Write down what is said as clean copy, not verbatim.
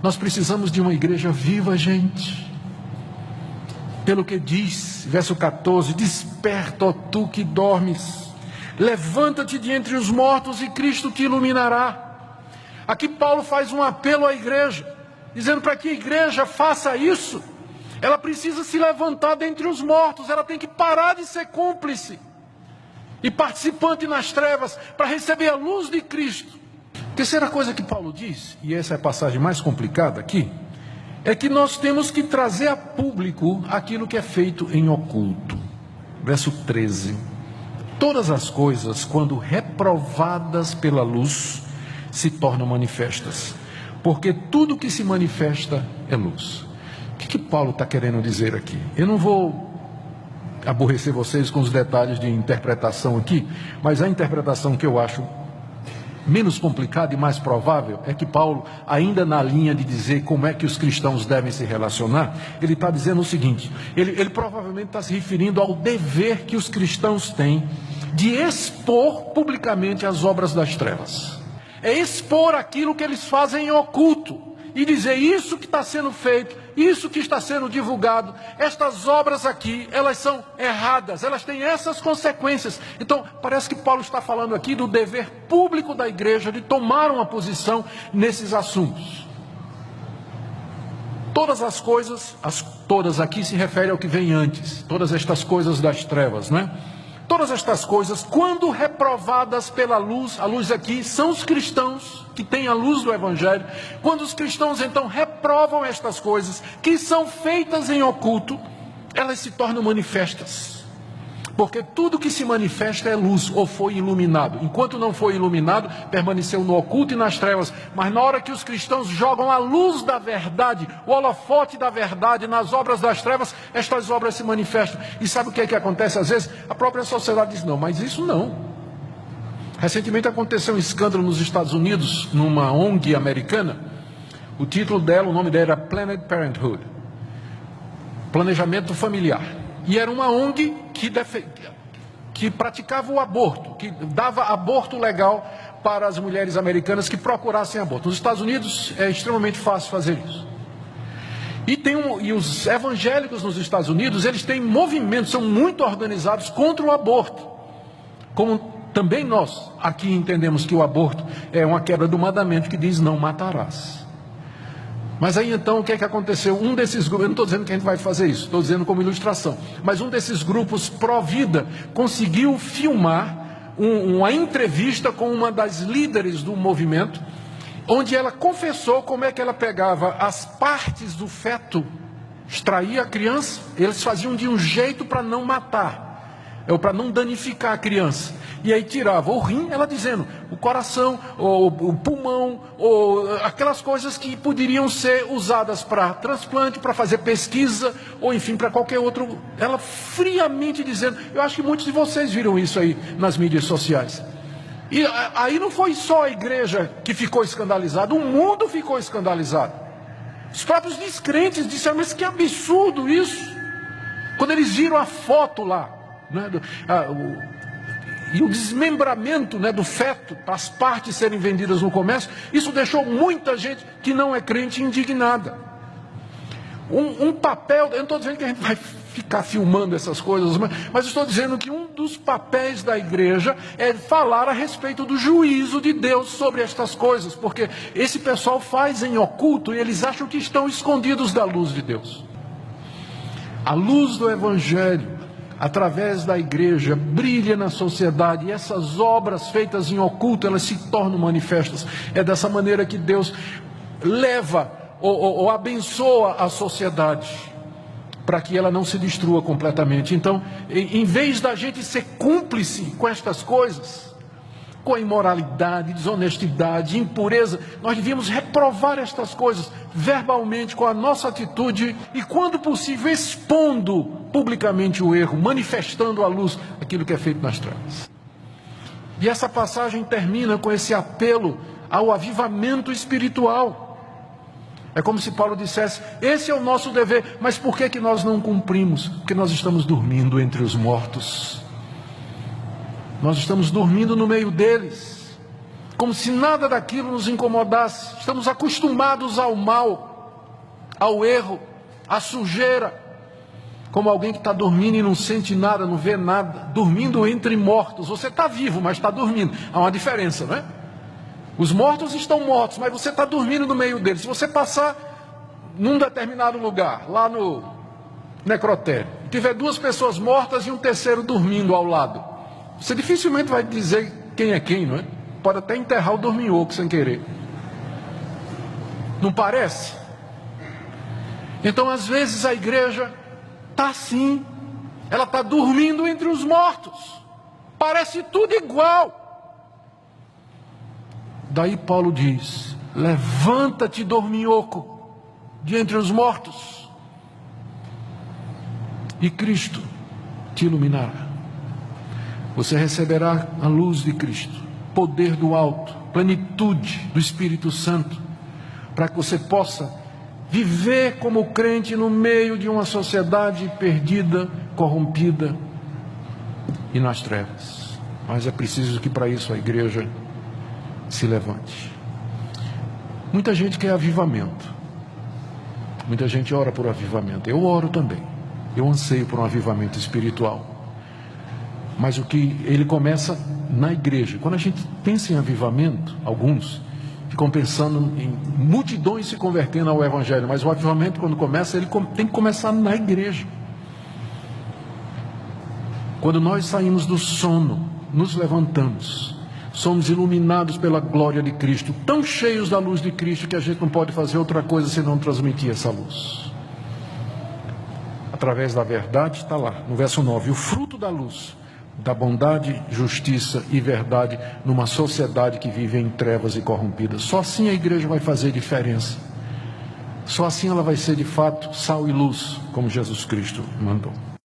Nós precisamos de uma igreja viva, gente. Pelo que diz, verso 14: desperta, ó tu que dormes, levanta-te de entre os mortos e Cristo te iluminará. Aqui Paulo faz um apelo à igreja, dizendo para que a igreja faça isso, ela precisa se levantar dentre os mortos, ela tem que parar de ser cúmplice e participante nas trevas, para receber a luz de Cristo. Terceira coisa que Paulo diz, e essa é a passagem mais complicada aqui, é que nós temos que trazer a público aquilo que é feito em oculto. Verso 13: todas as coisas, quando reprovadas pela luz, se tornam manifestas, porque tudo que se manifesta é luz. O que Paulo está querendo dizer aqui? Eu não vou aborrecer vocês com os detalhes de interpretação aqui, mas a interpretação que eu acho menos complicada e mais provável é que Paulo, ainda na linha de dizer como é que os cristãos devem se relacionar, ele está dizendo o seguinte: ele provavelmente está se referindo ao dever que os cristãos têm de expor publicamente as obras das trevas. É expor aquilo que eles fazem em oculto e dizer: isso que está sendo feito, isso que está sendo divulgado, estas obras aqui, elas são erradas, elas têm essas consequências. Então, parece que Paulo está falando aqui do dever público da igreja de tomar uma posição nesses assuntos. Todas as coisas, todas aqui se refere ao que vem antes, todas estas coisas das trevas, né? Todas estas coisas, quando reprovadas pela luz, a luz aqui são os cristãos que têm a luz do Evangelho. Quando os cristãos então reprovam estas coisas, que são feitas em oculto, elas se tornam manifestas. Porque tudo que se manifesta é luz, ou foi iluminado. Enquanto não foi iluminado, permaneceu no oculto e nas trevas. Mas na hora que os cristãos jogam a luz da verdade, o holofote da verdade nas obras das trevas, estas obras se manifestam. E sabe o que é que acontece às vezes? A própria sociedade diz: não, mas isso não. Recentemente aconteceu um escândalo nos Estados Unidos, numa ONG americana. O título dela, o nome dela era Planned Parenthood, Planejamento Familiar. E era uma ONG que praticava o aborto, que dava aborto legal para as mulheres americanas que procurassem aborto. Nos Estados Unidos é extremamente fácil fazer isso. E os evangélicos nos Estados Unidos, eles têm movimentos, são muito organizados contra o aborto. Como também nós aqui entendemos que o aborto é uma quebra do mandamento que diz: não matarás. Mas aí então o que é que aconteceu? Um desses grupos, eu não estou dizendo que a gente vai fazer isso, estou dizendo como ilustração, mas um desses grupos pró-vida conseguiu filmar uma entrevista com uma das líderes do movimento, onde ela confessou como é que ela pegava as partes do feto, extraía a criança, eles faziam de um jeito para não matar, ou para não danificar a criança. E aí tirava o rim, ela dizendo, o coração, ou o pulmão, ou aquelas coisas que poderiam ser usadas para transplante, para fazer pesquisa, ou enfim, para qualquer outro. Ela friamente dizendo, eu acho que muitos de vocês viram isso aí nas mídias sociais. E aí não foi só a igreja que ficou escandalizada, o mundo ficou escandalizado. Os próprios descrentes disseram, mas que absurdo isso. Quando eles viram a foto lá, né, e o desmembramento, né, do feto, as partes serem vendidas no comércio, isso deixou muita gente que não é crente indignada. Um papel, eu não estou dizendo que a gente vai ficar filmando essas coisas, mas estou dizendo que um dos papéis da igreja é falar a respeito do juízo de Deus sobre estas coisas, porque esse pessoal faz em oculto e eles acham que estão escondidos da luz de Deus. A luz do Evangelho, através da igreja, brilha na sociedade, e essas obras feitas em oculto, elas se tornam manifestas. É dessa maneira que Deus leva ou abençoa a sociedade, para que ela não se destrua completamente. Então, em vez da gente ser cúmplice com estas coisas, com a imoralidade, desonestidade, impureza, nós devíamos reprovar estas coisas verbalmente, com a nossa atitude e, quando possível, expondo publicamente o erro, manifestando à luz aquilo que é feito nas trevas. E essa passagem termina com esse apelo ao avivamento espiritual. É como se Paulo dissesse, esse é o nosso dever, mas por que nós não cumprimos? Porque nós estamos dormindo entre os mortos. Nós estamos dormindo no meio deles. como se nada daquilo nos incomodasse. Estamos acostumados ao mal, ao erro, à sujeira, como alguém que está dormindo e não sente nada, não vê nada, dormindo entre mortos. Você está vivo, mas está dormindo. Há uma diferença, não é? Os mortos estão mortos, mas você está dormindo no meio deles. Se você passar num determinado lugar, lá no necrotério, e tiver duas pessoas mortas e um terceiro dormindo ao lado, você dificilmente vai dizer quem é quem, não é? Pode até enterrar o dorminhoco sem querer. Não parece? Então, às vezes, a igreja está assim. Ela está dormindo entre os mortos. Parece tudo igual. Daí Paulo diz: levanta-te, dorminhoco, de entre os mortos, e Cristo te iluminará. Você receberá a luz de Cristo, poder do alto, plenitude do Espírito Santo, para que você possa viver como crente no meio de uma sociedade perdida, corrompida e nas trevas. Mas é preciso que para isso a igreja se levante. Muita gente quer avivamento. Muita gente ora por avivamento. Eu oro também. Eu anseio por um avivamento espiritual. Mas o que ele começa na igreja. Quando a gente pensa em avivamento, alguns ficam pensando em multidões se convertendo ao evangelho, mas o avivamento, quando começa, ele tem que começar na igreja. Quando nós saímos do sono, nos levantamos, somos iluminados pela glória de Cristo, tão cheios da luz de Cristo que a gente não pode fazer outra coisa senão transmitir essa luz. Através da verdade, está lá, no verso 9, o fruto da luz, da bondade, justiça e verdade numa sociedade que vive em trevas e corrompida. Só assim a igreja vai fazer diferença. Só assim ela vai ser de fato sal e luz, como Jesus Cristo mandou.